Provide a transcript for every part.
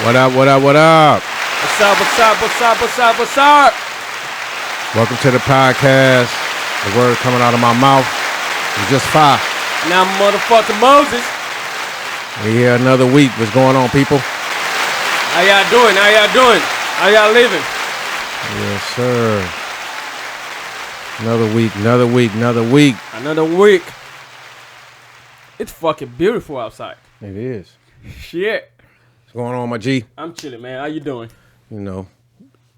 What up, what up, what up? What's up, what's up, what's up, what's up, what's up? Welcome to the podcast. The word coming out of my mouth is just fire. Now motherfucking Moses. We here another week. What's going on, people? How y'all doing? How y'all doing? How y'all living? Yes, sir. Another week, another week, another week. Another week. It's fucking beautiful outside. It is. Shit. What's going on, my G? I'm chilling, man. How you doing? You know,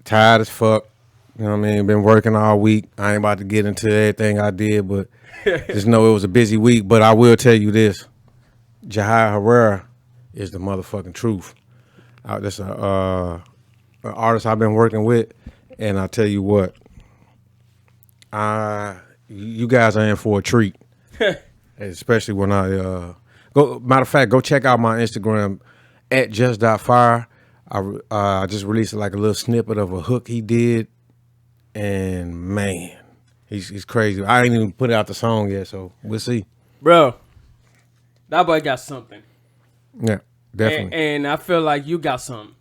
tired as fuck. You know what I mean? Been working all week. I ain't about to get into everything I did, but just know it was a busy week. But I will tell you this. Jahai Herrera is the motherfucking truth. That's an artist I've been working with, and I tell you what, you guys are in for a treat, especially when I go. Matter of fact, go check out my Instagram at just.fire. I just released like a little snippet of a hook he did, and man, he's crazy. I ain't even put out the song yet, so we'll see. Bro, that boy got something. Yeah, definitely. And I feel like you got something.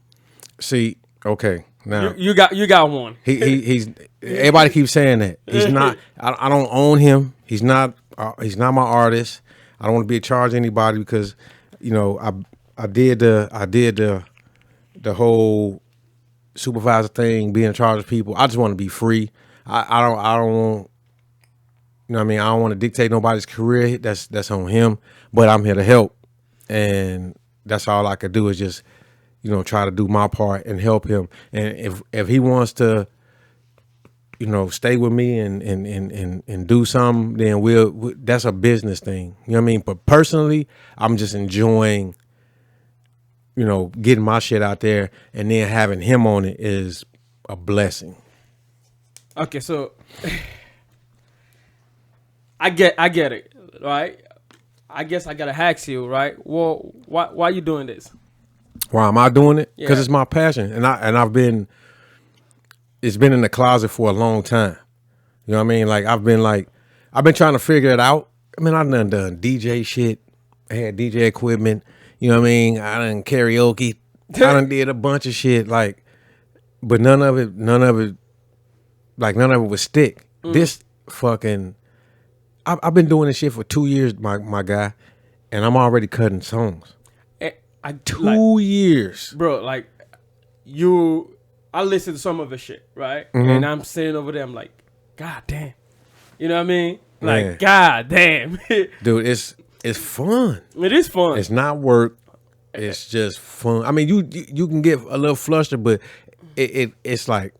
See, okay, now You got one. he's everybody keeps saying that he's not. I don't own him. He's not my artist. I don't want to be in charge of anybody because, you know, I did the whole supervisor thing, being in charge of people. I just want to be free. I don't want, you know what I mean? I don't want to dictate nobody's career. That's on him. But I'm here to help, and that's all I could do is just, you know, try to do my part and help him. And if he wants to, you know, stay with me and do something, then that's a business thing. You know what I mean? But personally, I'm just enjoying, you know, getting my shit out there, and then having him on it is a blessing. Okay, so I get it, right? I guess I gotta ask you, right? Well, why you doing this? Why am I doing it? Because Yeah. it's my passion, and it's been in the closet for a long time. You know what I mean? Like I've been trying to figure it out. I mean, I done DJ shit. I had DJ equipment. You know what I mean? I done karaoke. I done did a bunch of shit. Like, but none of it would stick. This fucking, I've been doing this shit for 2 years, my guy, and I'm already cutting songs. 2 years, bro. Like I listen to some of the shit, right? Mm-hmm. And I'm sitting over there. I'm like, God damn, you know what I mean? Like, Man. God damn, dude. It's fun. it is fun. It's not work. It's just fun. I mean, you can get a little flustered, but it's like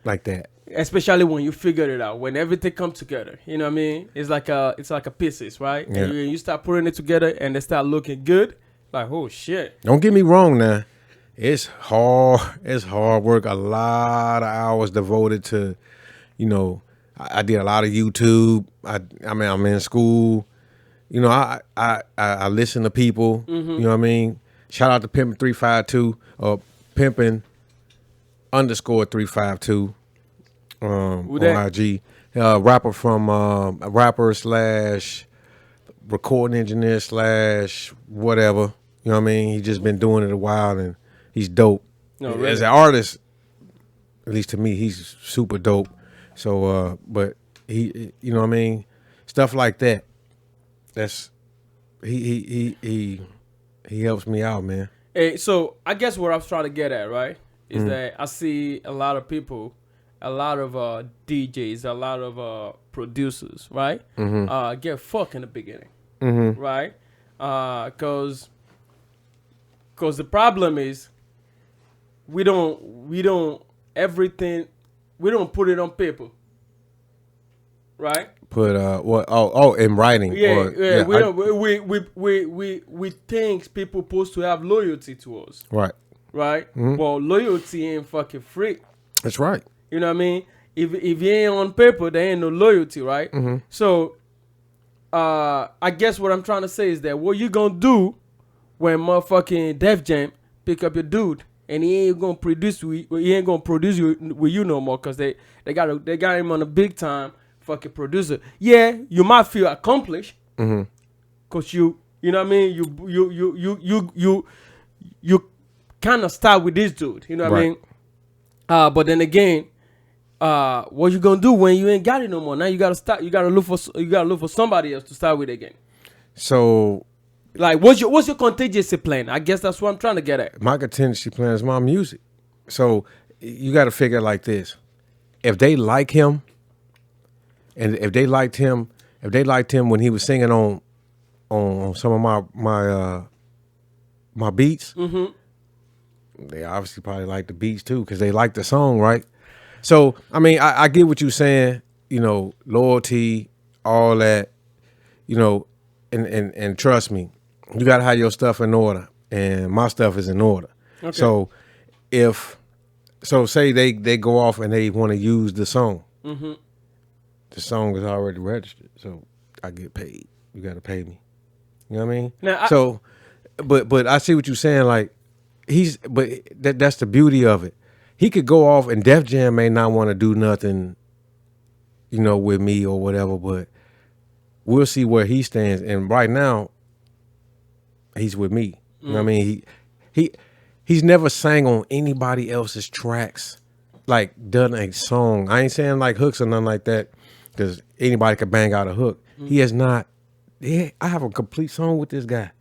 that. Especially when you figured it out, when everything comes together. You know what I mean? It's like a pieces, right? Yeah. And you start putting it together, and they start looking good. Like, oh shit. Don't get me wrong now. It's hard. It's hard work. A lot of hours devoted to, you know, I did a lot of YouTube. I mean, I'm in school. You know, I listen to people. Mm-hmm. You know what I mean? Shout out to Pimpin' 352 or Pimpin_352 on IG. Rapper from a rapper / recording engineer / whatever. You know what I mean? He's just been doing it a while, and he's dope. No, really? As an artist, at least to me, he's super dope. So, but he, you know what I mean? Stuff like that. That's he helps me out, man. Hey, so I guess what I was trying to get at, right, is that I see a lot of people, a lot of DJs, a lot of producers, right, get fucked in the beginning, right, because the problem is we don't put it on paper, right? Put what? Oh, in writing. Yeah, we think people supposed to have loyalty to us, right. Well, loyalty ain't fucking free. That's right. You know what I mean? If you ain't on paper, there ain't no loyalty, right? So, I guess what I'm trying to say is that what you gonna do when motherfucking Def Jam pick up your dude and he ain't gonna produce with you no more because they got him on a big time fucking producer. Yeah, you might feel accomplished because you know what I mean. You kind of start with this dude. You know what I Right. mean? But then again, what you gonna do when you ain't got it no more? Now you gotta start. You gotta look for somebody else to start with again. So Like, what's your contingency plan? I guess that's what I'm trying to get at. my contingency plan is my music. So you got to figure it like this: if they like him, and if they liked him when he was singing on some of my beats, they obviously probably like the beats too because they like the song, right? So I mean, I get what you're saying. You know, loyalty, all that. You know, and trust me, you gotta have your stuff in order, and my stuff is in order. Okay. So say they go off and they want to use the song. Mm-hmm. The song is already registered, so I get paid. You gotta pay me. You know what I mean? Now, But I see what you're saying. Like that's the beauty of it. He could go off, and Def Jam may not want to do nothing, you know, with me or whatever, but we'll see where he stands. And right now, he's with me. You know what I mean? He's never sang on anybody else's tracks, like done a song. I ain't saying like hooks or nothing like that, because anybody could bang out a hook. He has not. I have a complete song with this guy.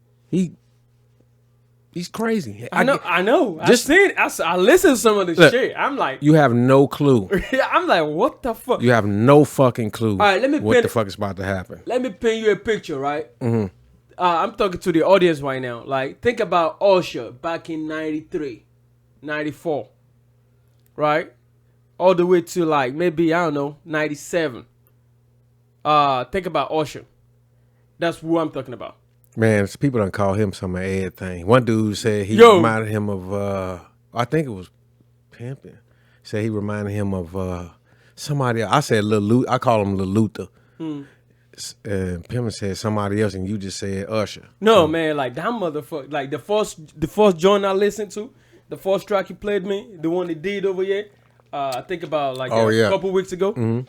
He's crazy. I know. Just- I listened to some of this Look, shit. I'm like, You have no clue. I'm like, what the fuck? You have no fucking clue. All right, let me what pin- the fuck is about to happen. Let me paint you a picture, right? I'm talking to the audience right now. Like, think about Usher back in 93, 94, right? All the way to like maybe, I don't know, 97. Think about Usher. That's who I'm talking about. Man, people don't call him some of everything. One dude said he Yo. reminded him of I think it was Pimpin'. Said he reminded him of somebody else. I said I call him Lil Luther. Pimpin' said somebody else, and you just said Usher. No, man, like that motherfucker. Like the first joint I listened to, the first track he played me, the one he did over here. I think about like a couple weeks ago.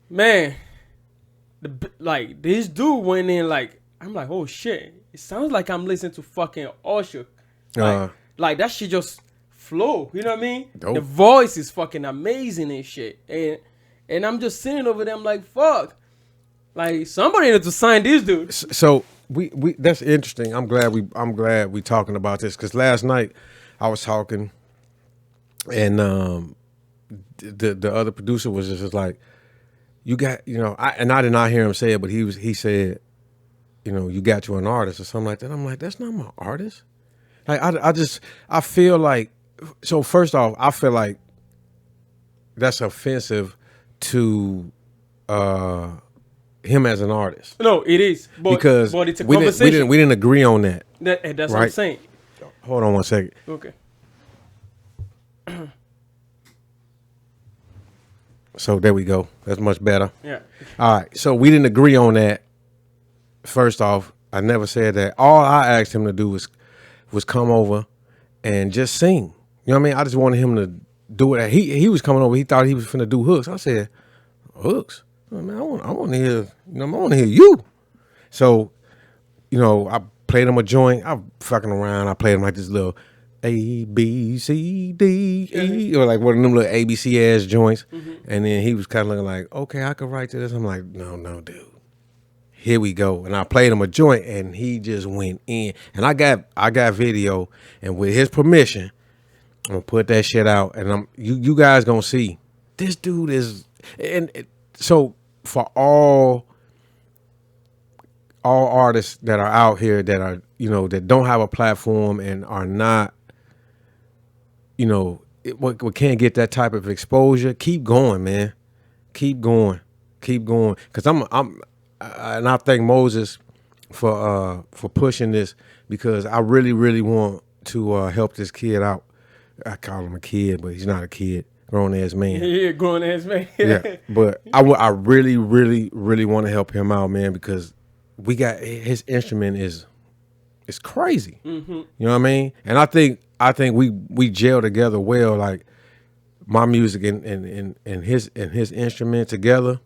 Man, like this dude went in like, I'm like, oh shit, it sounds like I'm listening to fucking Usher. Like that shit just flow. You know what I mean? Dope. The voice is fucking amazing and shit. And I'm just sitting over there. I'm like, fuck. Like somebody need to sign this dude. So we that's interesting. I'm glad we talking about this because last night I was talking, and the other producer was just like, you got, you know, I did not hear him say it, but he said, you know, you got you an artist or something like that. I'm like, that's not my artist. Like I feel like, so first off, I feel like that's offensive to him as an artist. No, it is. But it's a conversation. We didn't agree on that. That's what I'm saying. Hold on one second. Okay. So there we go. That's much better. Yeah. All right. So we didn't agree on that. First off, I never said that. All I asked him to do was come over and just sing. You know what I mean? I just wanted him to do it. He was coming over. He thought he was finna do hooks. I said, hooks? I mean, I want to hear. You know, I want to hear you. So, you know, I played him a joint. I'm fucking around. I played him like this little A B C D E, or like one of them little ABC ass joints. And then he was kind of looking like, okay, I could write to this. I'm like, no, dude. Here we go. And I played him a joint, and he just went in. And I got video, and with his permission, I'm gonna put that shit out, and you guys gonna see this dude is. And so for all artists that are out here that are, you know, that don't have a platform and are not, you know, we can't get that type of exposure, keep going, man. Keep going. Because and I thank Moses for pushing this, because I really, really want to help this kid out. I call him a kid, but he's not a kid. Grown ass man. Yeah, grown ass man. Yeah, but I really, really, really want to help him out, man, because we got his instrument is crazy. You know what I mean? And I think we gel together well, like my music and his instrument together.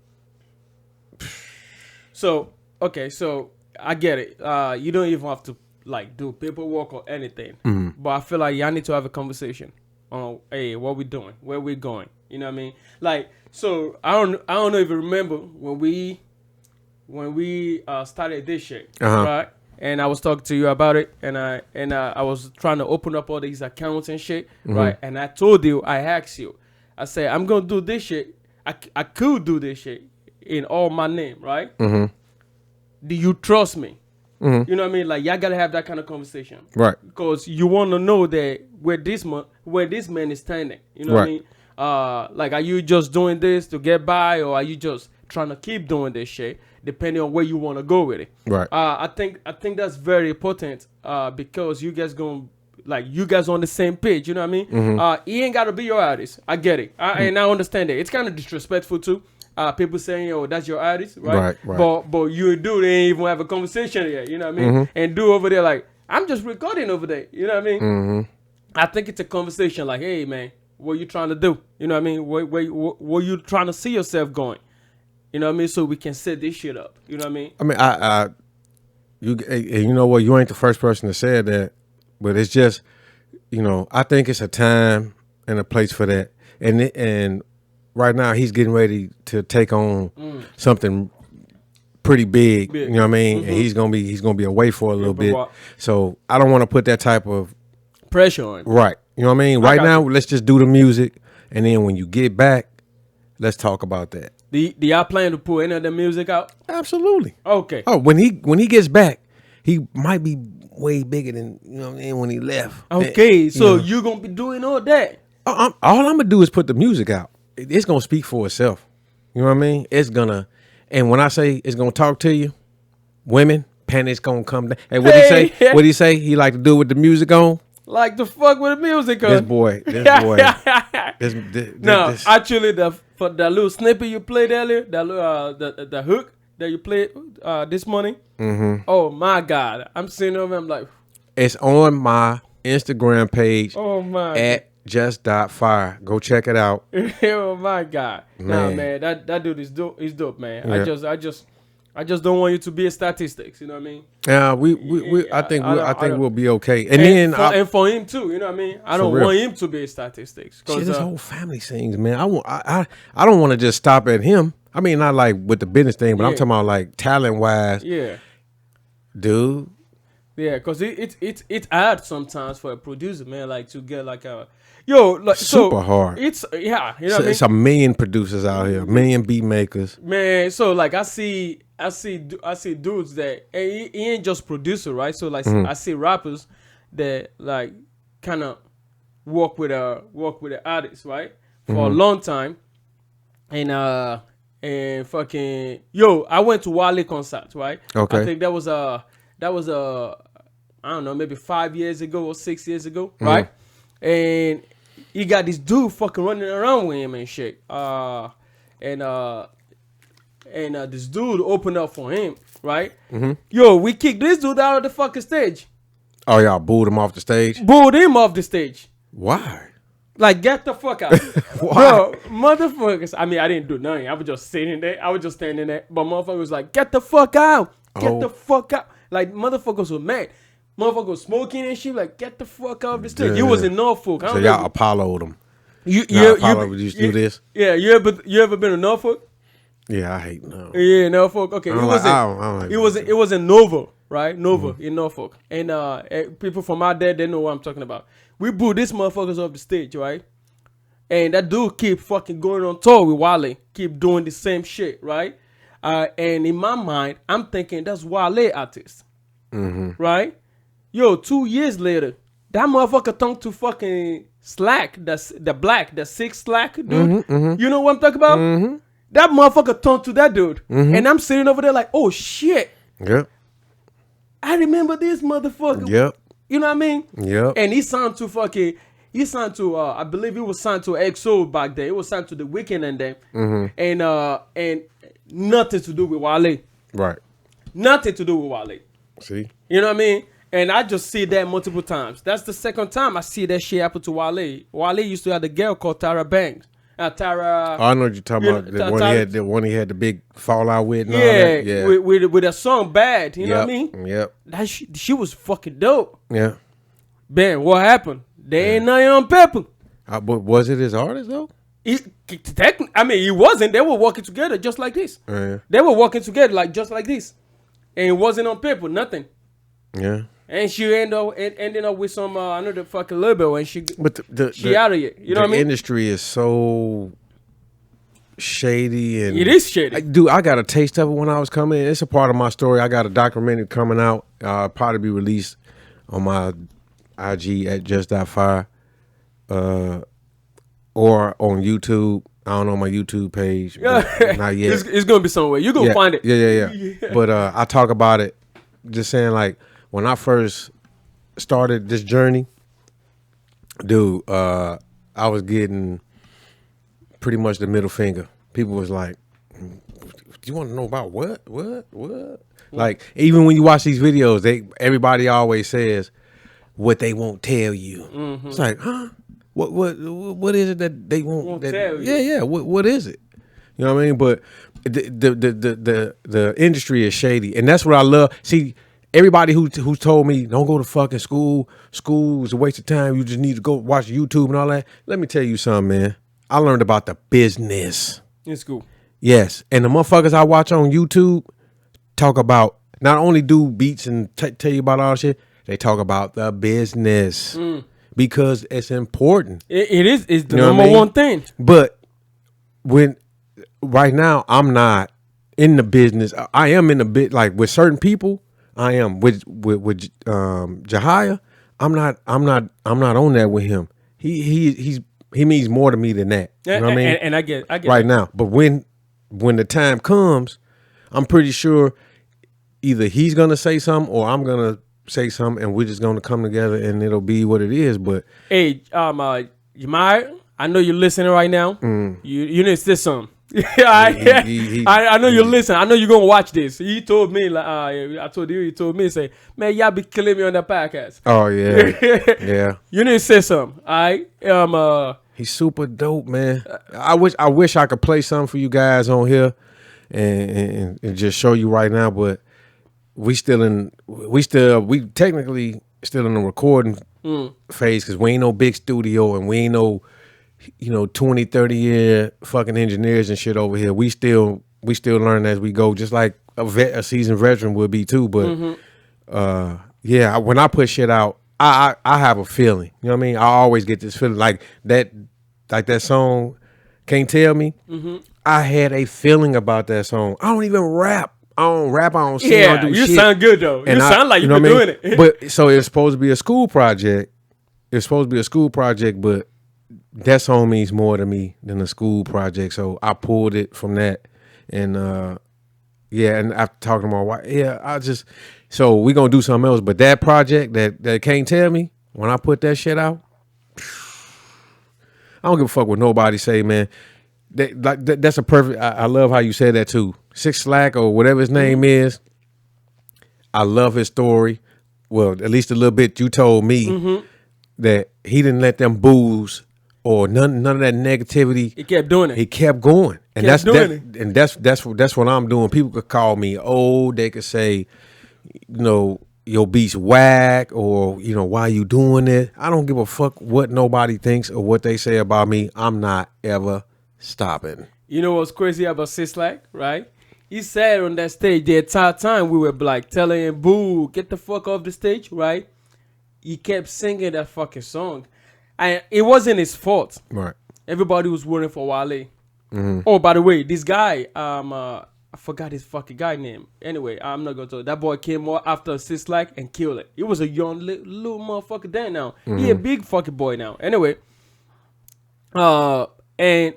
So okay, so I get it. You don't even have to like do paperwork or anything. but I feel like y'all need to have a conversation on, hey, what we doing, where we going. You know what I mean? Like, so I don't know if you remember when we started this shit, right? And I was talking to you about it, and I was trying to open up all these accounts and shit, right? And I told you, I asked you, I said, I'm gonna do this shit. I could do this shit in all my name, right? Do you trust me? You know what I mean? Like, y'all gotta have that kind of conversation, right? Because you want to know that where this man is standing. You know what I mean? Like, are you just doing this to get by, or are you just trying to keep doing this shit, depending on where you want to go with it? Right. I think that's very important, because you guys on the same page. You know what I mean? He ain't gotta be your artist. I get it, and I understand it. It's kind of disrespectful too. People saying, "Yo, that's your artist," right? But you do, they ain't even have a conversation yet. You know what I mean? And do over there like, I'm just recording over there. You know what I mean? I think it's a conversation like, hey man, what you trying to do? You know what I mean? Where you trying to see yourself going? You know what I mean? So we can set this shit up. You know what I mean? I mean, you know what? You ain't the first person to say that, but it's just, you know, I think it's a time and a place for that. And right now he's getting ready to take on something pretty big. You know what I mean? And he's gonna be away for a little bit. So I don't want to put that type of pressure on him. Right. You know what I mean? Right now, let's just do the music, and then when you get back, let's talk about that. Do y'all plan to put any of the music out? Absolutely. Okay. Oh, when he gets back, he might be way bigger than, you know what I mean, when he left. Okay, so you're gonna be doing all that. All I'm gonna do is put the music out. It's gonna speak for itself. You know what I mean? It's gonna, and when I say it's gonna talk to you, women, panties gonna come down. And what he say? What he say? He like to do with the music on? Like the fuck with the music on? This boy. Actually, for that little snippet you played earlier, that little, the hook that you played this morning. Oh my God, I'm sitting over. I'm like, it's on my Instagram page. Oh my. At just.fire. Go check it out. Oh my God. Man. Nah, man, that dude is dope. He's dope, man. Yeah. I just don't want you to be a statistics. You know what I mean? Yeah, I think we'll be okay. And for him too. You know what I mean? I don't want him to be a statistics. Shit, this whole family sings, man. I don't want to just stop at him. I mean, not like with the business thing, but I'm talking about like talent wise. Yeah, dude. Yeah, cause it's hard sometimes for a producer, man, like to get like a like super hard. It's you know what I mean? It's a million producers out here, a million beat makers. Man, so like I see dudes that he ain't just producer, right? So like I see rappers that like kind of work with the artists, right, for a long time, and fucking I went to Wale concert, right? Okay, I think that was I don't know, maybe 5 years ago or 6 years ago, right? And he got this dude fucking running around with him and shit. And this dude opened up for him, right? We kicked this dude out of the fucking stage. Oh, y'all booed him off the stage? Booed him off the stage. Why? Like, get the fuck out. Bro, motherfuckers. I mean, I didn't do nothing. I was just sitting there. I was just standing there. But motherfuckers was like, get the fuck out. Get the fuck out. Like, motherfuckers were mad. Motherfucker was smoking and shit. Like, get the fuck out of the stage. You was in Norfolk. So y'all Apollo'd him. You used to do this? Yeah, you ever been to Norfolk? Yeah, I hate Norfolk. Yeah, Norfolk. Okay, it was in Nova, right? Nova in Norfolk, and people from out there, they know what I'm talking about. We booed these motherfuckers off the stage, right? And that dude keep fucking going on tour with Wale, keep doing the same shit, right? And in my mind, I'm thinking that's Wale artist, right? 2 years later, that motherfucker turned to fucking Slack, that's the black, the 6 Slack dude. You know what I'm talking about? That motherfucker turned to that dude. And I'm sitting over there like, oh shit. Yep. I remember this motherfucker. Yep. You know what I mean? Yep. And he signed to I believe he was signed to EXO back then. He was signed to The Weeknd and them. And nothing to do with Wale. Right. Nothing to do with Wale. See? You know what I mean? And I just see that multiple times. That's the second time I see that shit happen to Wale. Wale used to have a girl called Tara Banks. Tara. I know what you're talking about. The one he had the big fallout with. And all that. Yeah. With a song Bad. You know what I mean? Yep. That she was fucking dope. Yeah. Ben, what happened? They ain't nothing on paper. But was it his artist though? He wasn't. They were working together just like this. Yeah. They were working together like just like this, and it wasn't on paper, nothing. Yeah. And she ended up with some another fucking label, and she the out of it. You know what I mean? The industry is so shady, and it is shady. Dude, I got a taste of it when I was coming in. It's a part of my story. I got a documentary coming out. Probably be released on my IG at just.fire, or on YouTube. I don't know my YouTube page. Not yet. It's gonna be somewhere. You're gonna find it. Yeah. But I talk about it, just saying like when I first started this journey, dude, I was getting pretty much the middle finger. People was like, "Do you want to know about what? Like even when you watch these videos, everybody always says what they won't tell you. Mm-hmm. It's like, huh? What is it that they won't tell you? Yeah. What is it? You know what I mean? But the industry is shady, and that's what I love. See, everybody who told me don't go to fucking school. School is a waste of time. You just need to go watch YouTube and all that. Let me tell you something, man. I learned about the business in school. Yes, and the motherfuckers I watch on YouTube talk about not only do beats and tell you about all that shit. They talk about the business. Because it's important. It is. It's the number one thing. But right now I'm not in the business. I am in the bit like with certain people. I am with Jahia. I'm not on that with him. He means more to me than that. You know what I mean? And I get right now. But when the time comes, I'm pretty sure either he's gonna say something or I'm gonna say something, and we're just gonna come together, and it'll be what it is. But hey, Jamar, I know you're listening right now. You need to say something. I know you're listening. I know you're gonna watch this. He told me, like, I told you. He told me, say, man, y'all be killing me on that podcast. Oh yeah, yeah. You need to say something. All right. He's super dope, man. I wish I could play something for you guys on here, and just show you right now, but. We technically still in the recording phase because we ain't no big studio and we ain't no, 20, 30 year fucking engineers and shit over here. We still learn as we go, just like a seasoned veteran would be too. But yeah, when I put shit out, I have a feeling. You know what I mean? I always get this feeling like that song, Can't Tell Me. Mm-hmm. I had a feeling about that song. I don't even rap. I don't sing, I don't do shit. You sound good though. And you sound like you've been doing it. But so it's supposed to be a school project. But that song means more to me than a school project. So I pulled it from that. And and after talking to my wife, so we gonna do something else. But that project that Can't Tell Me, when I put that shit out, I don't give a fuck what nobody say, man. That's a perfect. I love how you said that too. 6 Slack or whatever his name is. I love his story. Well, at least a little bit. You told me that he didn't let them booze or none of that negativity. He kept doing it. He kept going, and that's what I'm doing. People could call me old. They could say, your beat's whack, or why you doing it. I don't give a fuck what nobody thinks or what they say about me. I'm not ever stopping. You know what's crazy about 6 Slack, right? He said on that stage the entire time we were like telling him, "Boo, get the fuck off the stage," right? He kept singing that fucking song, and it wasn't his fault. Right. Everybody was waiting for Wale. Mm-hmm. Oh, by the way, this guy, I forgot his fucking guy name. Anyway, I'm not gonna tell you. That boy came out after 6 Slack and killed it. He was a young little motherfucker then. Now he a big fucking boy now. Anyway, and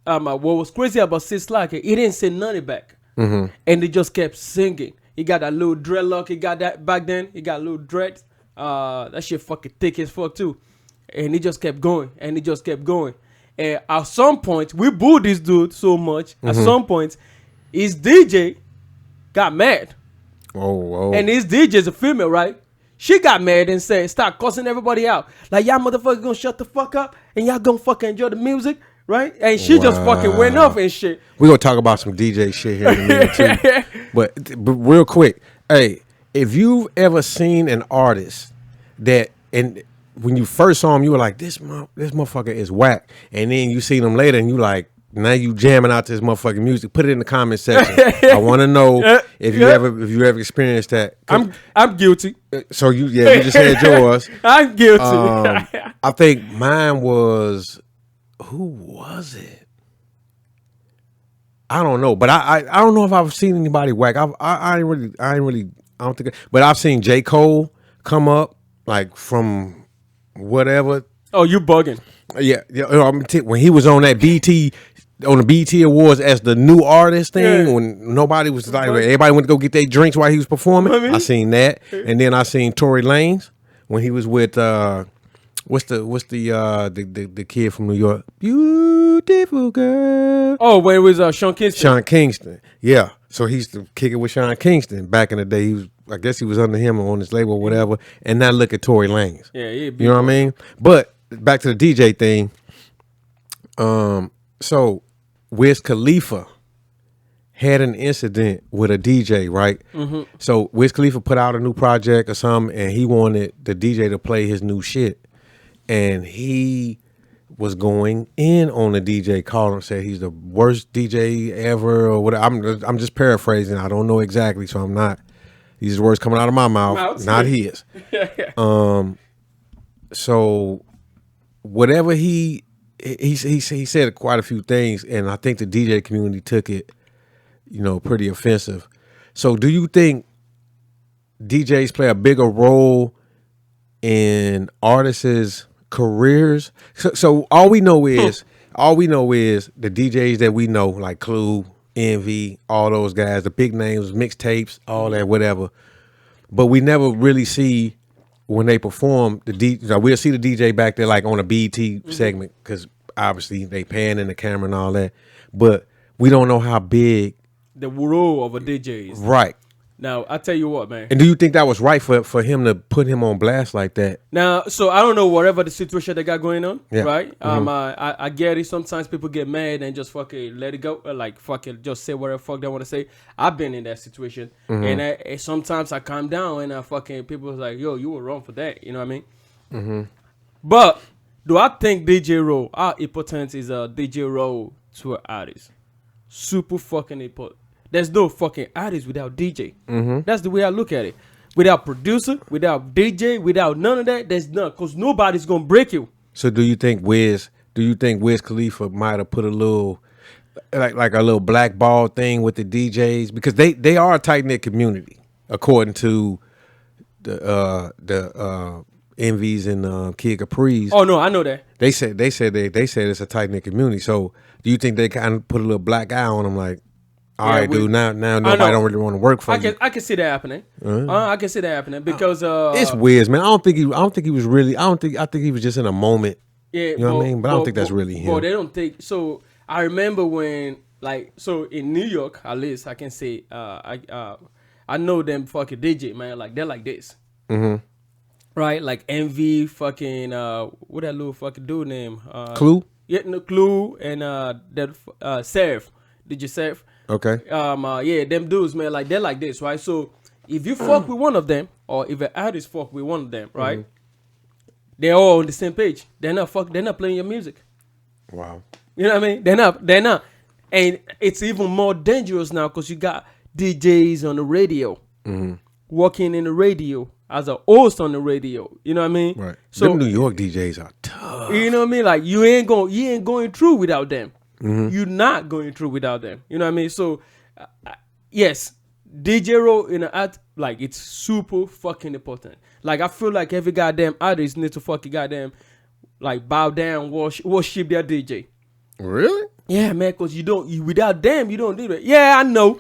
what was crazy about 6 Slack, he didn't say nothing back. Mm-hmm. And he just kept singing. He got that little dreadlock. He got that back then. He got little dreads. That shit fucking thick as fuck too. And he just kept going. And at some point, we booed this dude so much. At some point, his DJ got mad. Oh. And his DJ is a female, right? She got mad and said, start cussing everybody out. Like, y'all motherfuckers gonna shut the fuck up and y'all gonna fucking enjoy the music. Right? And she just fucking went off and shit. We're going to talk about some DJ shit here in a minute too. But real quick, hey, if you've ever seen an artist that, and when you first saw him, you were like, this motherfucker is whack. And then you seen him later, and you like, now you jamming out this motherfucking music. Put it in the comment section. I want to know if you ever experienced that. I'm guilty. So you just said yours. I'm guilty. I think mine was, who was it? I don't know, but I don't know if I've seen anybody whack. I don't think, but I've seen J. Cole come up like from whatever. Oh, you bugging? Yeah. When he was on that on the BET Awards as the new artist thing, when nobody was like, everybody went to go get their drinks while he was performing. I seen that, and then I seen Tory Lanez when he was with what's the kid from New York, beautiful girl. Oh, when it was Sean Kingston. Sean Kingston, yeah. So he used to kick it with Sean Kingston back in the day. I guess he was under him on his label or whatever. And now look at Tory Lanez. Yeah, you know what I mean? But back to the DJ thing. So Wiz Khalifa had an incident with a DJ, right? Mm-hmm. So Wiz Khalifa put out a new project or something, and he wanted the DJ to play his new shit. And he was going in on the DJ, called him, said he's the worst DJ ever or whatever. I'm just paraphrasing. I don't know exactly, so I'm not. These words coming out of my mouth, not his. So whatever he said quite a few things, and I think the DJ community took it, pretty offensive. So do you think DJs play a bigger role in artists' careers? So all we know is the DJs that we know, like Clue, Envy, all those guys, the big names, mixtapes, all that, whatever. But we never really see when they perform we'll see the DJ back there like on a BET segment, because obviously they pan in the camera and all that. But we don't know how big the role of a DJ is. Right. Now, I tell you what, man. And do you think that was right for him to put him on blast like that? Now, so I don't know whatever the situation they got going on, yeah. right? Mm-hmm. I get it. Sometimes people get mad and just fucking let it go, like fucking just say whatever the fuck they want to say. I've been in that situation, and sometimes I calm down and I fucking people was like, "Yo, you were wrong for that." You know what I mean? Mm-hmm. But do I think DJ role? How important is a DJ role to an artist? Super fucking important. There's no fucking artist without DJ. Mm-hmm. That's the way I look at it. Without producer, without DJ, without none of that, there's none. Because nobody's going to break you. So do you think Wiz Khalifa might have put a little, like a little blackball thing with the DJs? Because they are a tight-knit community, according to the Envies and Kid Capri's. Oh, no, I know that. They said it's a tight-knit community. So do you think they kind of put a little black eye on them, like, all right, dude. Now nobody don't really want to work for you. I can see that happening. I can see that happening because it's weird, man. I think he was really. I think he was just in a moment. Yeah, you know what I mean. But I don't think that's really him. Well, they don't think so. I remember when, in New York, at least I can say, I know them fucking DJ, man. Like they're like this, right? Like Envy, fucking what that little fucking dude name? Clue. Yeah, no, Clue and that Seraph. DJ Seraph. Okay. Them dudes, man, like they're like this, right? So if you fuck with one of them, or if an artist fuck with one of them, right? They're all on the same page. They're not playing your music. Wow. You know what I mean? They're not. And it's even more dangerous now because you got DJs on the radio, working in the radio as a host on the radio. You know what I mean? Right. So them New York DJs are tough. You know what I mean? Like you ain't going through without them. You're not going through without them. You know what I mean? So, yes, DJ role in an art, like, it's super fucking important. Like, I feel like every goddamn artist needs to fucking goddamn, like, bow down, worship their DJ. Really? Yeah, man, because without them, you don't do that. Yeah, I know.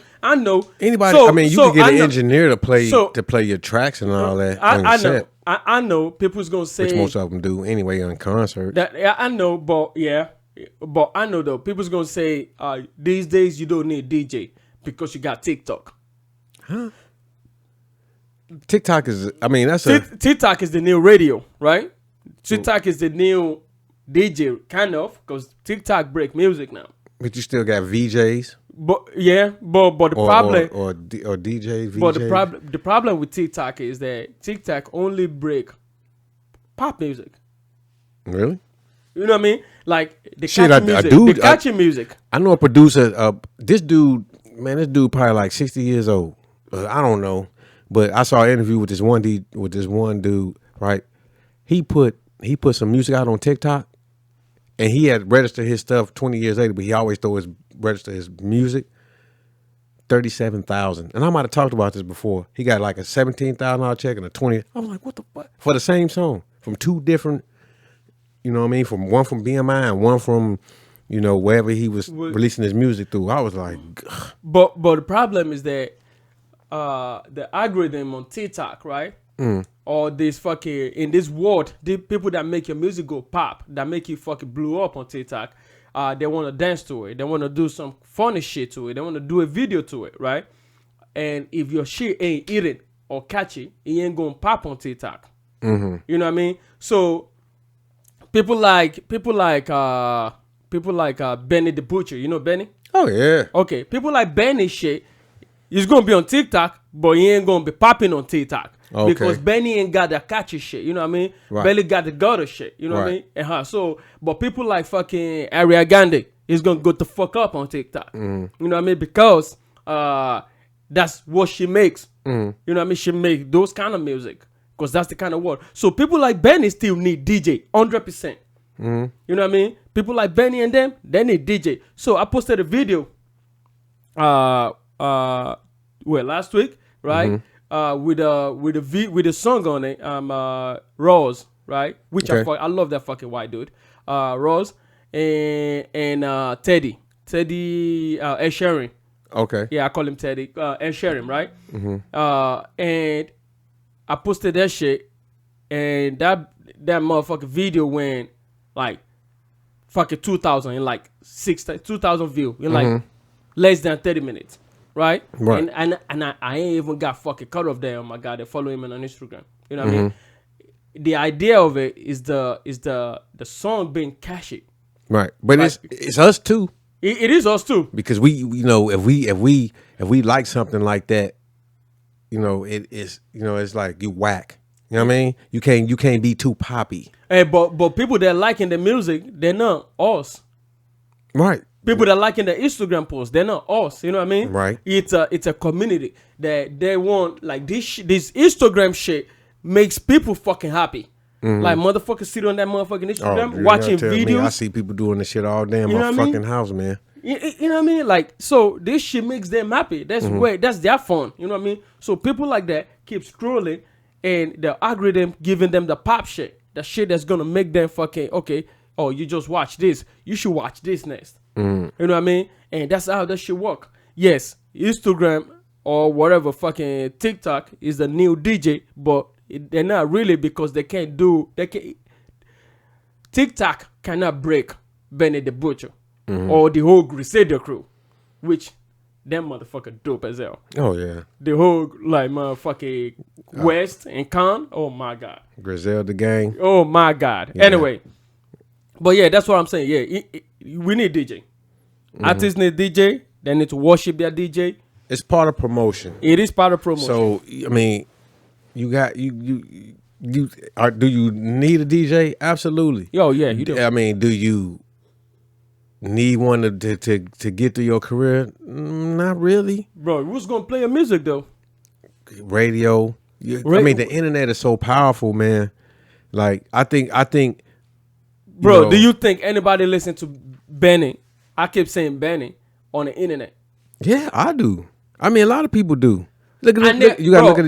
Anybody, you can get an engineer to play your tracks and all that. I know. I know. People's going to say. Which most of them do anyway on concerts. I know, but yeah. But I know though, people's gonna say these days you don't need DJ because you got TikTok. Huh? TikTok is, TikTok is the new radio, right? TikTok is the new DJ, kind of, because TikTok break music now. But you still got VJs. But the problem or DJ, VJ. But the problem with TikTok is that TikTok only break pop music. Really? You know what I mean? Like the Shit, catchy music. dude, The catchy music. I know a producer. This dude probably like 60 years old. I don't know, but I saw an interview with this one dude. Right? He put some music out on TikTok, and he had registered his stuff 20 years later. But he always register his music. 37,000, and I might have talked about this before. He got like a $17,000 check and a 20. I was like, what the fuck? For the same song from two different, you know what I mean? From one from BMI and one from, wherever he was releasing his music through. I was like, ugh. But the problem is that the algorithm on TikTok, right? Or this fucking in this world, the people that make your music go pop, that make you fucking blow up on TikTok. They want to dance to it. They want to do some funny shit to it. They want to do a video to it, right? And if your shit ain't eating or catchy, it ain't gonna pop on TikTok. Mm-hmm. You know what I mean? So people like Benny the Butcher. You know Benny? Oh yeah. Okay, people like Benny shit. He's gonna be on TikTok, but he ain't gonna be popping on TikTok. Okay. Because Benny ain't got that catchy shit, you know what I mean? Right. Benny got the gutter shit, you know what I Right. mean? So, but people like fucking Ariana Grande is gonna go the fuck up on TikTok, you know what I mean? Because that's what she makes, you know what I mean? She make those kind of music, because that's the kind of world. So people like Benny still need DJ, 100%. You know what I mean? People like Benny and them, they need DJ. So I posted a video, last week, right? With a song on it, Rose, right? Which Okay. I love that fucking white dude, Rose, and Teddy, Ed Sheeran. Okay. Yeah, I call him Teddy, Ed Sheeran, right? And I posted that shit, and that motherfucking video went like fucking 2,000 in like 2,000 views in like less than 30 minutes. Right? Right. And I ain't even got fucking cut off there. Oh my God, they follow him on Instagram. You know what I mean? The idea of it is the song being catchy. Right. But Like- it's us too. It is us too. Because we if we like something like that, it's like you whack. You know what I mean? You can't be too poppy. Hey, but people that liking the music, they're not us. Right. People that liking the Instagram post, they're not us. You know what I mean? Right. It's a community that they want like this Instagram shit makes people fucking happy. Like motherfuckers sit on that motherfucking Instagram dude, watching you gotta tell me, I videos. see people doing this shit all day in You know my what I mean? fucking house, man. You know what I mean? Like, so this shit makes them happy. That's that's their fun. You know what I mean? So people like that keep scrolling, and the algorithm giving them the pop shit, the shit that's gonna make them fucking okay. Oh, you just watch this. You should watch this next. You know what I mean? And that's how that shit work. Yes, Instagram or whatever fucking TikTok is the new DJ, but they're not really, because TikTok cannot break Benny the Butcher or the whole Griselda crew, which them motherfucker dope as hell. Oh yeah. The whole like motherfucking West and Khan. Oh my God. Griselda gang. Oh my God. Yeah. Anyway, but yeah, that's what I'm saying. Yeah, we need DJ. Artists need DJ. They need to worship their DJ. It's part of promotion. It is part of promotion. So I mean, you got do you need a DJ? Absolutely. Yo, yeah, you do. I mean, do you need one to get through your career? Not really. Bro, who's gonna play your music though? Radio. I mean, the internet is so powerful, man. Like I think. Bro, do you think anybody listen to Benny? I keep saying Benny on the internet. Yeah, I do. I mean, a lot of people do. Look at And it. You gotta bro. look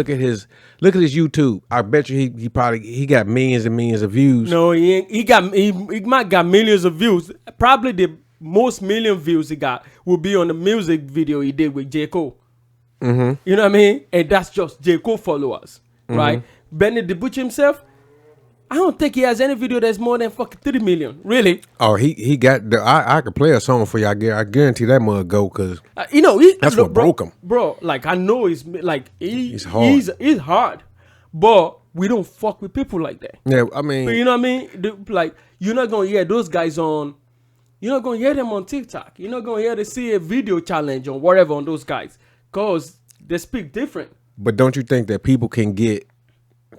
at his YouTube. I bet you he got millions and millions of views. No, he ain't. He might got millions of views. Probably the most million views he got will be on the music video he did with J. Cole. You know what I mean? And that's just J. Cole followers, right? Benny the Butcher himself, I don't think he has any video that's more than fucking 3 million. Really? Oh, he got. I could play a song for you. I guarantee that mug go because that's what broke him. Bro, like I know he's like He's hard. He's hard, but we don't fuck with people like that. Yeah, I mean, You know what I mean? Like you're not gonna hear those guys on. You're not gonna hear them on TikTok. You're not gonna hear them see a video challenge or whatever on those guys, cause they speak different. but don't you think that people can get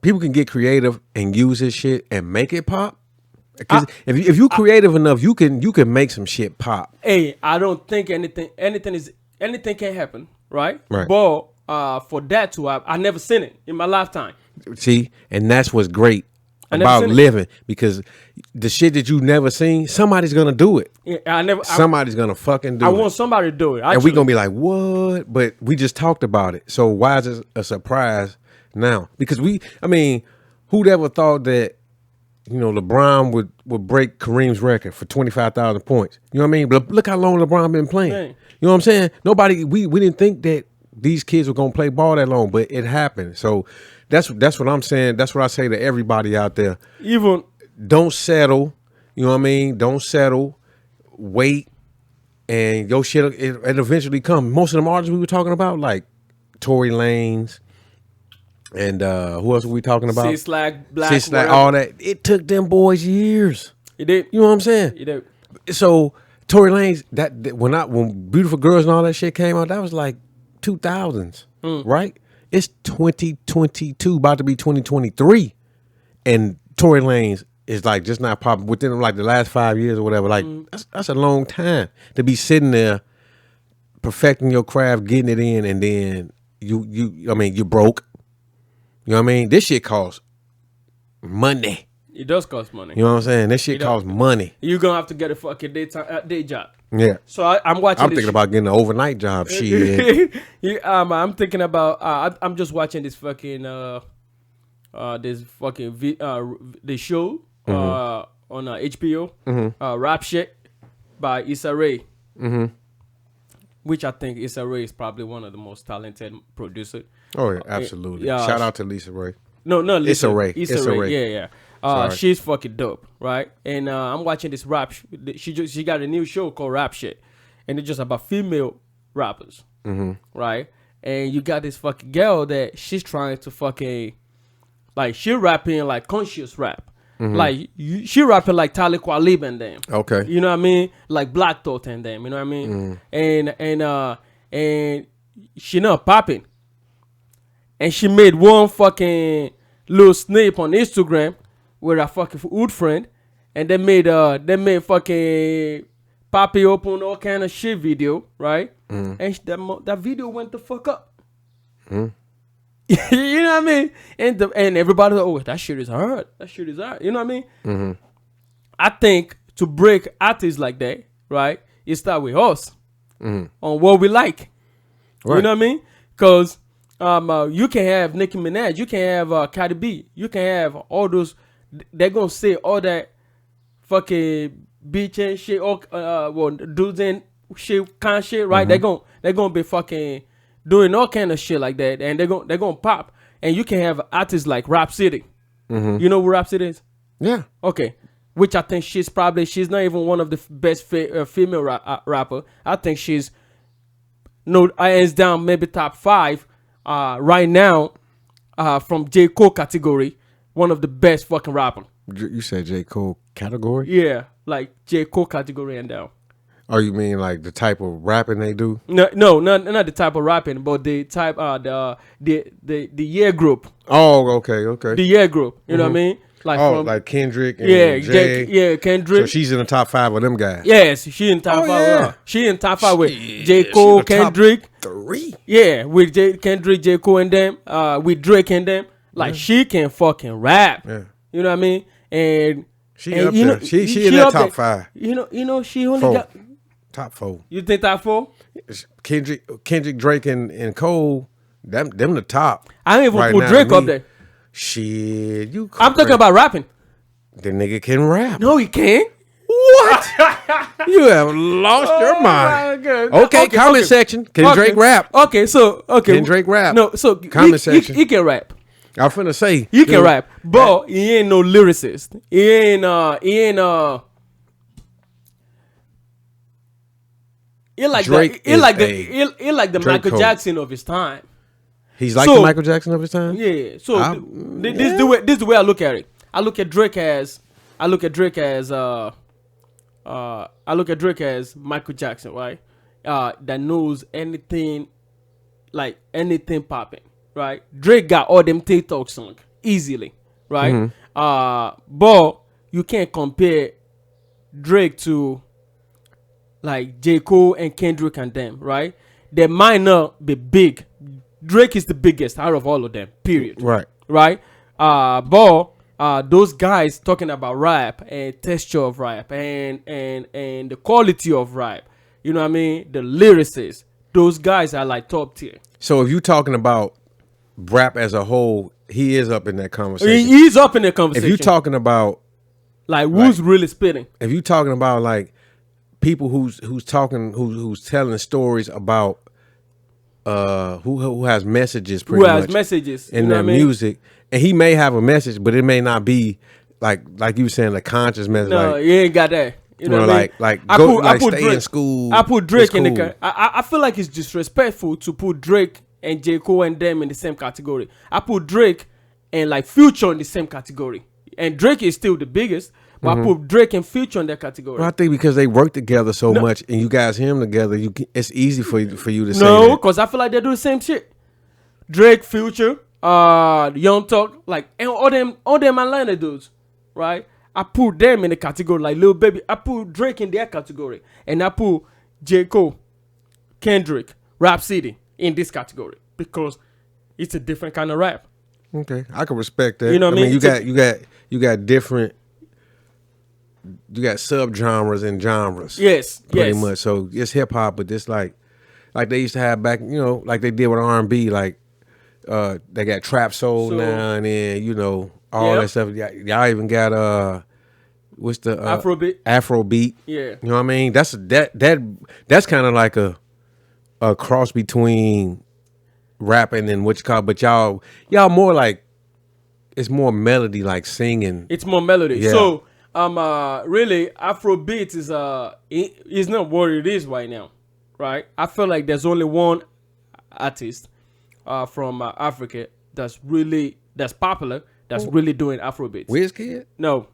people can get creative and use his shit and make it pop. Because if you creative enough, you can make some shit pop. Hey, I don't think anything can happen, right? Right. But for that to happen, I never seen it in my lifetime. See, and that's what's great I never about seen it. living, because the shit that you never seen, somebody's gonna do it. Yeah, Somebody's gonna fucking do it. I want somebody to do it. And we gonna be like, what? But we just talked about it. So why is it a surprise now? Because who'd ever thought that, LeBron would break Kareem's record for 25,000 points? You know what I mean? But look how long LeBron been playing. Man. You know what I'm saying? Nobody, we didn't think that these kids were gonna play ball that long, but it happened. So that's what I'm saying. That's what I say to everybody out there. Even Don't settle. You know what I mean? Don't settle. Wait, and your shit it eventually come. Most of them artists we were talking about, like Tory Lanez, and who else were we talking about? Sis Slack, Black, Sis Slack, whatever. all that. It took them boys years. It did. You know what I'm saying? It did. So Tory Lanez, that when Beautiful Girls and all that shit came out, that was like 2000s, right? It's 2022, about to be 2023, and Tory Lanez is like just not popping within like the last 5 years or whatever. Like that's a long time to be sitting there perfecting your craft, getting it in, and then you're broke. You know what I mean? This shit costs money. It does cost money. You know what I'm saying? This shit costs money. You're gonna have to get a fucking day job. Yeah. So I'm watching. I'm thinking about getting an overnight job. Shit. I'm thinking about. I'm just watching this fucking the show on HBO. Rap Shit by Issa Rae. Which I think Issa Rae is probably one of the most talented producers. Oh yeah, absolutely. yeah, Shout out to Lisa Ray. No, Issa Rae. Issa Rae. Yeah. Sorry. She's fucking dope, right? And I'm watching this rap. She got a new show called Rap Shit, and it's just about female rappers, right? And you got this fucking girl that she's trying to fucking, like, she rapping like conscious rap, like she rapping like Talib Kweli and them. Okay. You know what I mean? Like Black Thought and them. You know what I mean? And she not popping. And she made one fucking little snap on Instagram with her fucking hood friend, and they made fucking Papi open all kind of shit video, right? And that video went the fuck up. You know what I mean? And everybody, oh, that shit is hard. That shit is hard. You know what I mean? I think to break artists like that, right? It start with us on what we like. Right. You know what I mean? Because you can have Nicki Minaj, you can have Cardi B, you can have all those. They're gonna say all that fucking bitch and shit, all dudes and shit, kind of shit, right? They're gonna be fucking doing all kind of shit like that, and they're gonna pop. And you can have artists like Rap City. You know who Rap City is? Yeah. Okay. Which I think she's not even one of the best female rapper. I think she's hands down maybe top 5 right now from J. Cole category. One of the best fucking rapper. You said J. Cole category? Yeah, like J. Cole category and down. Oh, you mean like the type of rapping they do? No, not the type of rapping, but the type the year group. Oh, okay. The year group. You know what I mean? Like like Kendrick and Jay. Kendrick. So she's in the top 5 of them guys. Yes, she in top 5. Yeah. She in top 5 with J. Cole, Kendrick. 3. Yeah, with Kendrick, J. Cole and them. With Drake and them. Like she can fucking rap. Yeah. You know what I mean? And she up there. She in that top 5. You know she only 4. got Top 4. You think top 4? Kendrick, Drake, and Cole. Them the top. I don't even right put now, Drake to up me. there. Shit, I'm talking about rapping. The nigga can rap. No, he can't. What? You have lost your mind. Okay, comment section. Can Drake rap? Okay. Can Drake rap? No, so comment section. He can rap. I'm finna say He can rap, but he ain't no lyricist. He ain't like Drake he like the Drake Michael Cole. Jackson of his time. He's like So- the Michael Jackson of his time. Yeah. So yeah. this is the way I look at it. I look at Drake as Michael Jackson, right? That knows anything, like anything popping, right? Drake got all them TikTok songs. easily, right? But you can't compare Drake to like J. Cole and Kendrick and them, right? They might not be big. Drake is the biggest out of all of them, period. Right. Right? But those guys talking about rap and texture of rap and the quality of rap, you know what I mean? The lyricists, those guys are like top tier. So if you're talking about rap as a whole, he is up in that conversation. He's up in the conversation. If you're talking about like who's really spitting? if you're talking about like people who's telling stories about who has messages pretty Who has much messages in you know their what I mean? music, and he may have a message, but it may not be like you were saying, a conscious message. No, like, you ain't got that. You know what I mean? like I go put- like I put stay Drake- in school. I put Drake It's in the. cool. I feel like it's disrespectful to put Drake and J. Cole and them in the same category. I put Drake and like Future in the same category, and Drake is still the biggest. But I put Drake and Future in that category. Well, I think because they work together so much, and you guys hear them together, it's easy for you to say No, that. because I feel like they do the same shit. Drake, Future, Young Talk, like and all them Atlanta dudes, right? I put them in the category like Lil Baby. I put Drake in their category, and I put J. Cole, Kendrick, Rap City in this category because it's a different kind of rap. Okay, I can respect that. You know what I mean? You got different. You got subgenres and genres. Yes, pretty yes. much. So it's hip hop, but it's like they used to have back, like they did with R&B. Like they got trap soul So- now, and then all Yep. that stuff. Y'all even got what's the Afrobeat. Afrobeat. Yeah. You know what I mean? That's that's kind of like a cross between rapping and what you call. But y'all more like it's more melody, like singing. It's more melody. Yeah. So really Afrobeat is not what it is right now, right? I feel like there's only one artist from Africa that's popular, that's really doing Afrobeat. Wizkid? No.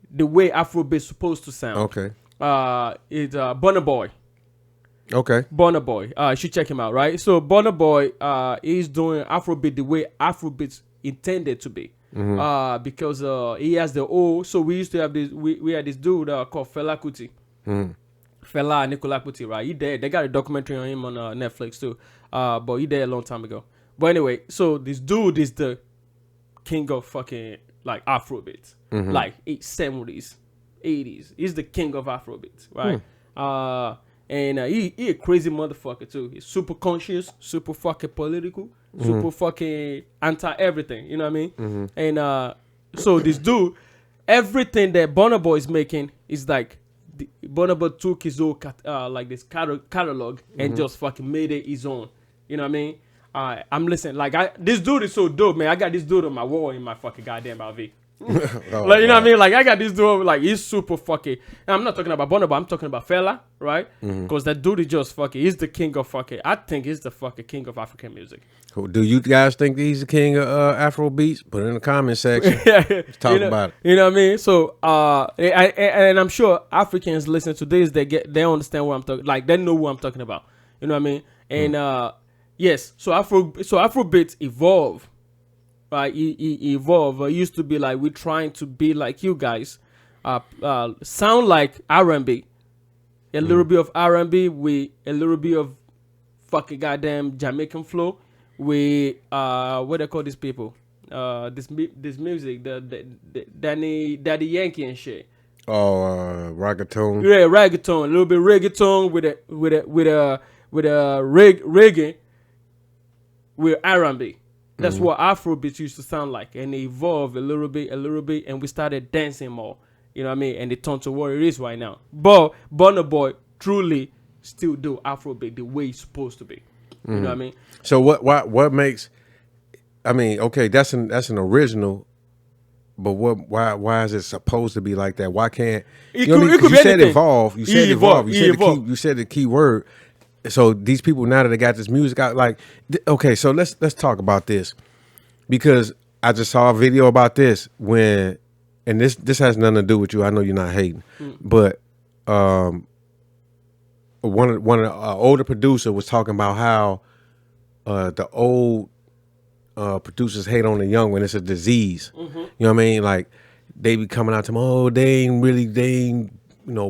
The way Afrobeat's supposed to sound. Okay. It's Burna Boy. Okay. Burna Boy. You should check him out, right? So Burna Boy is doing Afrobeat the way Afrobeat's intended to be. Because he has the old. So we used to have this. We had this dude called Fela Kuti. Fela Nicolas Kuti, right? He dead. They got a documentary on him on Netflix too. But he died a long time ago. But anyway, so this dude is the king of fucking like Afrobeat, like 70s, 80s. He's the king of Afrobeat, right? And he a crazy motherfucker too. He's super conscious, super fucking political, super fucking anti everything. You know what I mean? And so this dude, everything that Burna Boy is making is like Burna Boy took his own like this catalog and just fucking made it his own. You know what I mean? I'm listening. Like this dude is so dope, man. I got this dude on my wall in my fucking goddamn RV. Like you know what I mean? Like I got this dude, like he's super fucking. And I'm not talking about Burna Boy. I'm talking about Fela, right? Because that dude is just fucking. He's the king of fucking. I think he's the fucking king of African music. Do you guys think he's the king of Afro beats? Put it in the comment section. Let's talk about it. You know what I mean? So, and I'm sure Africans listen to this. They understand what I'm talking. Like they know what I'm talking about. You know what I mean? And yes, so Afrobeat evolve, right? He evolve. It used to be like we're trying to be like you guys, sound like R&B, a little bit of R&B with a little bit of fucking goddamn Jamaican flow. We what they call these people? This music, the Daddy Yankee and shit. Oh, reggaeton. Yeah, reggaeton, a little bit reggaeton with a reggae with R&B. That's what Afrobeat used to sound like, and it evolved a little bit, and we started dancing more. You know what I mean? And it turned to what it is right now. But Burna Boy truly still do Afrobeat the way it's supposed to be. You know what I mean? So what makes? I mean, okay, that's an original, but why is it supposed to be like that? Why can't It you know what I mean? could 'Cause be you said anything. evolve. You He said evolved. evolve. You said the key word. So these people now that they got this music out, like, okay, so let's talk about this because I just saw a video about this and this has nothing to do with you. I know you're not hating, but one of the older producer was talking about how the old producers hate on the young when it's a disease. You know what I mean? Like they be coming out to me, oh, they ain't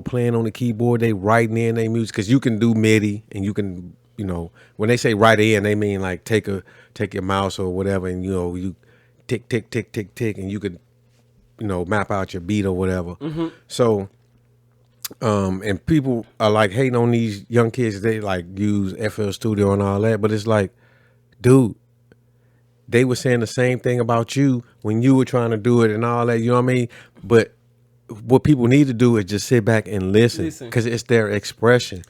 playing on the keyboard. They writing in their music because you can do MIDI and you can, when they say write in, they mean like take your mouse or whatever and you tick tick tick tick tick and you could map out your beat or whatever. So. And people are like hating on these young kids. They like use FL Studio and all that, but it's like, dude, they were saying the same thing about you when you were trying to do it and all that. You know what I mean? But what people need to do is just sit back and listen because it's their expression.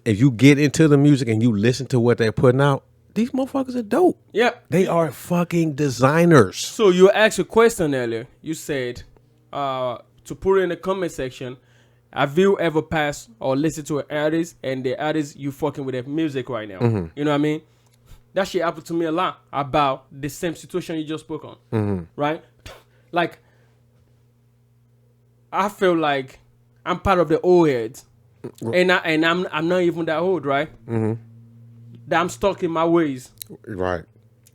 If you get into the music and you listen to what they're putting out, these motherfuckers are dope. Yeah, they are fucking designers. So you asked a question earlier. You said to put it in the comment section. Have you ever passed or listened to an artist and the artist you fucking with their music right now? You know what I mean? That shit happened to me a lot about the same situation you just spoke on. Right? Like, I feel like I'm part of the old heads. And I'm not even that old, right? That I'm stuck in my ways. Right.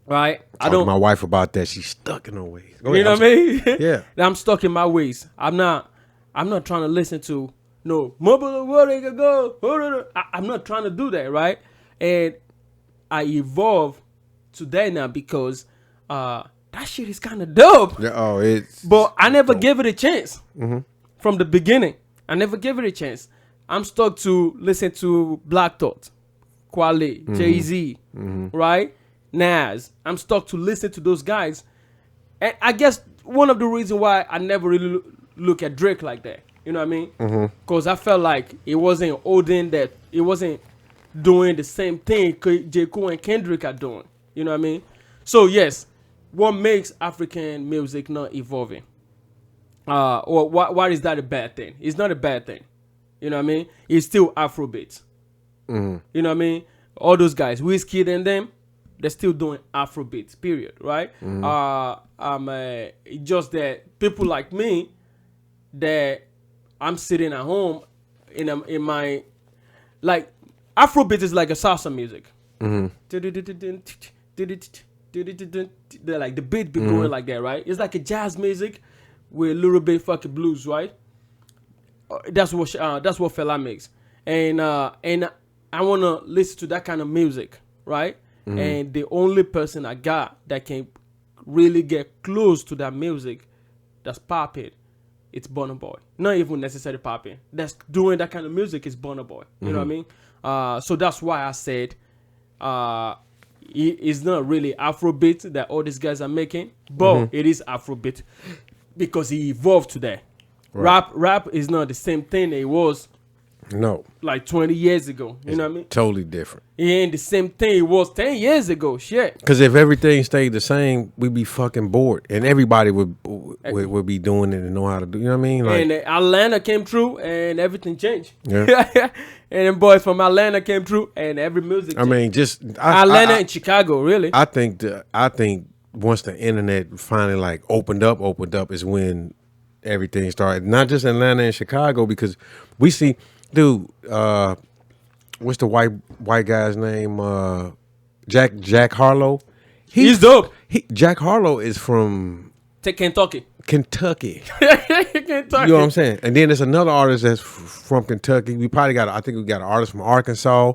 Right? I don't to my wife about that. She's stuck in her ways. You know what I mean? Yeah. That I'm stuck in my ways. I'm not trying to listen to mobile where they can go. I'm not trying to do that, right? And I evolved today now because that shit is kind of dope. Yeah, but I never gave it a chance from the beginning. I never gave it a chance. I'm stuck to listen to Black Thought, Kweli, Jay-Z, right? Nas. I'm stuck to listen to those guys. And I guess one of the reasons why I never really look at Drake like that. You know what I mean? Because I felt like it wasn't holding that. It wasn't doing the same thing J. Cole and Kendrick are doing. You know what I mean? So, yes, what makes African music not evolving? Or why is that a bad thing? It's not a bad thing. You know what I mean? It's still Afrobeat. You know what I mean? All those guys, Wizkid and them, they're still doing Afrobeat, period, right? Just that people like me, that I'm sitting at home in my, like, Afrobeat is like a salsa music. They're like the beat be going like that, right? It's like a jazz music with a little bit fucking blues, right? That's what Fela makes, and I wanna listen to that kind of music, right? And the only person I got that can really get close to that music, that's popping, it's Burna Boy. Not even necessarily popping. That's doing that kind of music is Burna Boy. You know what I mean? So that's why I said it's not really Afrobeat that all these guys are making, but it is Afrobeat because he evolved today. Right. Rap is not the same thing it was. No. Like 20 years ago. You know what I mean? Totally different. It ain't the same thing it was 10 years ago. Shit. Because if everything stayed the same, we'd be fucking bored. And everybody would be doing it and know how to do. You know what I mean? Like, and Atlanta came through and everything changed. Yeah. And then boys from Atlanta came through and every music changed. I mean, just Atlanta and Chicago, really. I think once the internet finally like opened up is when everything started. Not just Atlanta and Chicago, because we see, dude, what's the white guy's name? Jack Harlow. He's dope. Jack Harlow is from Kentucky. Kentucky. You know what I'm saying? And then there's another artist that's from Kentucky. I think we got an artist from Arkansas.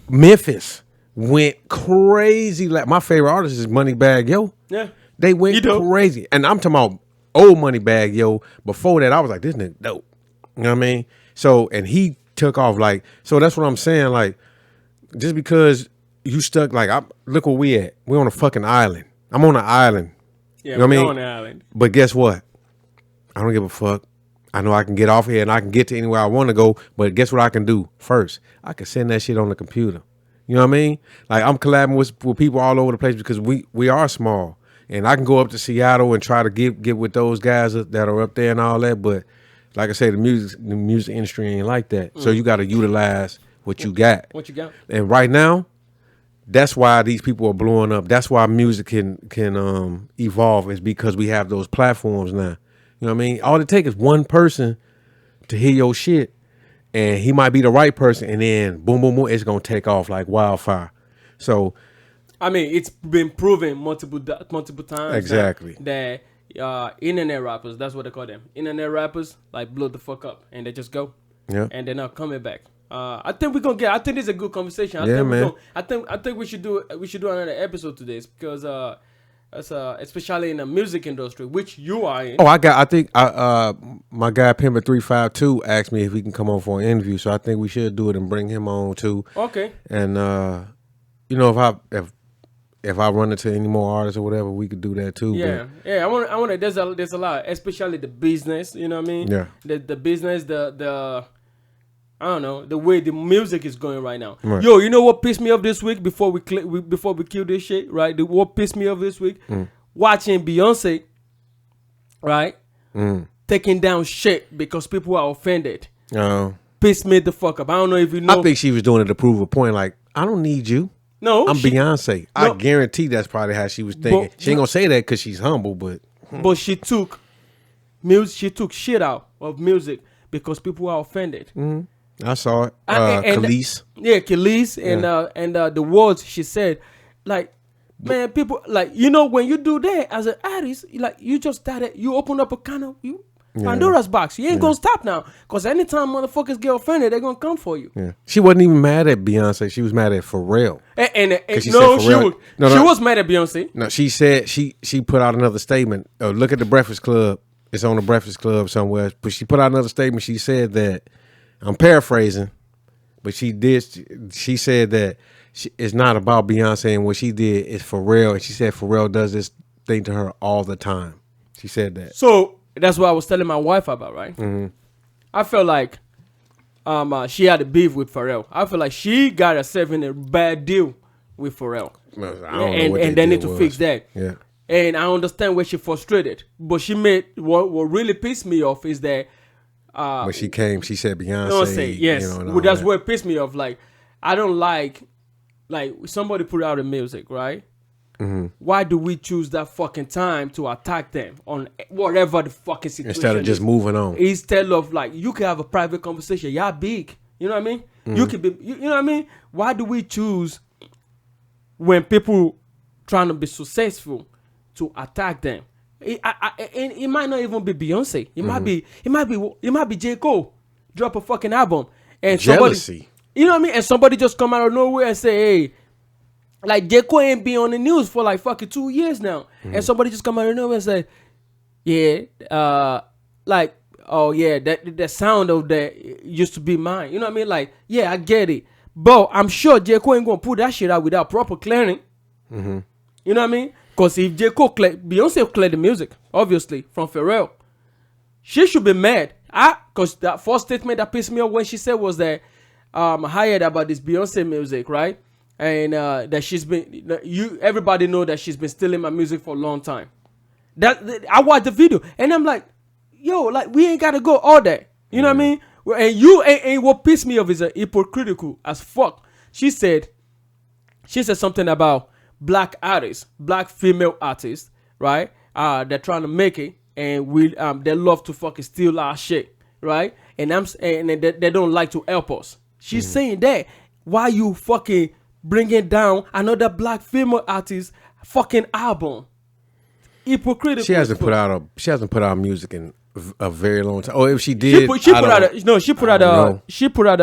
Memphis went crazy. Like, my favorite artist is Moneybagg Yo. Yeah. They went crazy. And I'm talking about old Moneybagg Yo. Before that, I was like, this nigga dope. You know what I mean? So, and he took off like, so that's what I'm saying. Like, just because you stuck, like, look where we at. We're on a fucking island. I'm on an island. Yeah, you know what I mean? On the island. But guess what? I don't give a fuck. I know I can get off here and I can get to anywhere I want to go. But guess what I can do first? I can send that shit on the computer. You know what I mean? Like, I'm collabing with people all over the place because we are small. And I can go up to Seattle and try to get with those guys that are up there and all that. But like I say, the music industry ain't like that. So you got to utilize what you got. What you got? And right now, that's why these people are blowing up. That's why music can evolve, is because we have those platforms now. You know what I mean? All it takes is one person to hear your shit, and he might be the right person, and then boom, boom, boom, it's gonna take off like wildfire. So I mean, it's been proven multiple times. Exactly. That internet rappers, that's what they call them. Internet rappers like blow the fuck up and they just go. Yeah. And they're not coming back. I think we're gonna get. I think this is a good conversation. Yeah, man. I think we should do another episode today because especially in the music industry, which you are in. Oh, I think my guy Pimper 352 asked me if he can come on for an interview, so I think we should do it and bring him on too. Okay. And if I run into any more artists or whatever, we could do that too. Yeah, I want. There's a lot, especially the business. You know what I mean? Yeah. The business, the I don't know, the way the music is going right now. Right. Yo, you know what pissed me off this week before we kill this shit, right? What pissed me off this week? Watching Beyonce, right? Taking down shit because people are offended. Pissed me the fuck up. I don't know if you know. I think she was doing it to prove a point. Like, I don't need you. No, I'm Beyonce. No, I guarantee that's probably how she was thinking. She ain't gonna say that because she's humble, but she took shit out of music because people are offended. I saw it. Khalees. Yeah, Khalees and the words she said, like, man, people like, you know, when you do that as an artist, like, you just started, you open up a kind of Pandora's box. You ain't gonna stop now, cause anytime motherfuckers get offended, they're gonna come for you. Yeah, she wasn't even mad at Beyonce. She was mad at Pharrell. She was mad at Beyonce. No, she said she put out another statement. Look at the Breakfast Club. It's on the Breakfast Club somewhere. But she put out another statement. She said that, I'm paraphrasing, but she said that it's not about Beyonce, and what she did is Pharrell. And she said Pharrell does this thing to her all the time. She said that. So that's what I was telling my wife about, right? I felt like she had a beef with Pharrell. I feel like she got herself in a bad deal with Pharrell. And they need to fix that. Yeah. And I understand where she frustrated. But she made what really pissed me off is that when she came, she said Beyonce. Yes. You know, that's what pissed me off. Like, I don't like somebody put out a music, right? Why do we choose that fucking time to attack them on whatever the fucking situation instead of just moving on? Instead of, like, you can have a private conversation. Y'all big. You know what I mean? You can be, you know what I mean? Why do we choose when people trying to be successful to attack them? It might not even be Beyonce. It might be J. Cole. Drop a fucking album and jealousy. You know what I mean? And somebody just come out of nowhere and say, hey, like, J. Cole ain't been on the news for like fucking 2 years now. And somebody just come out of nowhere and say, yeah, like, oh yeah, that sound of that used to be mine. You know what I mean? Like, yeah, I get it. But I'm sure J. Cole ain't gonna put that shit out without proper clearing. You know what I mean? Because if J. Cole Beyonce cleared the music, obviously, from Pharrell, she should be mad. Because that first statement that pissed me off when she said was that I heard about this Beyonce music, right? And that she's been, everybody know that she's been stealing my music for a long time. I watched the video and I'm like, yo, like, we ain't gotta go all that. You know what I mean? And what pissed me off is hypocritical as fuck. She said something about black artists, black female artists, right? They're trying to make it, and they love to fucking steal our shit, right? And they don't like to help us. She's saying that. Why you fucking bringing down another black female artist fucking album? Hypocritical. She hasn't put out music in a very long time. Oh, if she did, she put out a music. She put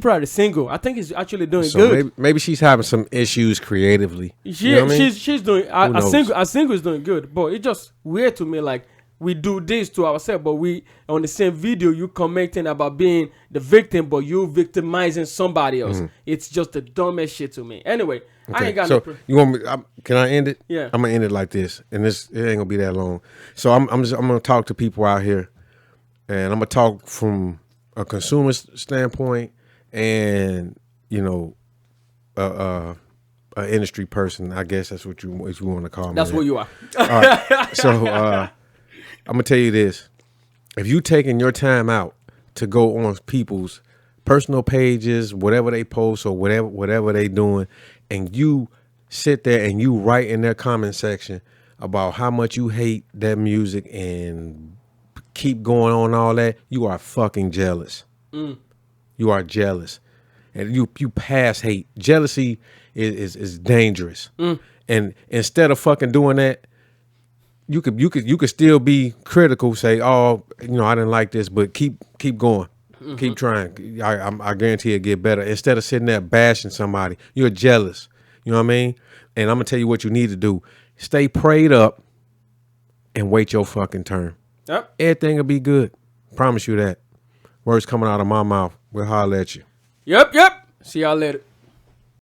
out a single. I think it's actually doing good. Maybe she's having some issues creatively. She's doing a single is doing good, but it's just weird to me. Like, we do this to ourselves, but we on the same video you commenting about being the victim, but you victimizing somebody else. It's just the dumbest shit to me. Anyway, I ain't got no. You want me? Can I end it? Yeah, I'm gonna end it like this, and it ain't gonna be that long. So I'm gonna talk to people out here, and I'm gonna talk from a consumer standpoint, and an industry person. I guess that's what you want to call me. That's what you are. All right. So I'm gonna tell you this: if you taking your time out to go on people's personal pages, whatever they post or whatever they doing, and you sit there and you write in their comment section about how much you hate that music and keep going on all that, you are fucking jealous. You are jealous. and you pass hate. Jealousy is dangerous. And instead of fucking doing that, you could still be critical. Say, oh, I didn't like this, but keep going, keep trying. I guarantee it'll get better. Instead of sitting there bashing somebody, you're jealous. You know what I mean? And I'm gonna tell you what you need to do: stay prayed up and wait your fucking turn. Yep. Everything will be good. Promise you that. Words coming out of my mouth. We'll holler at you. Yep. See y'all later.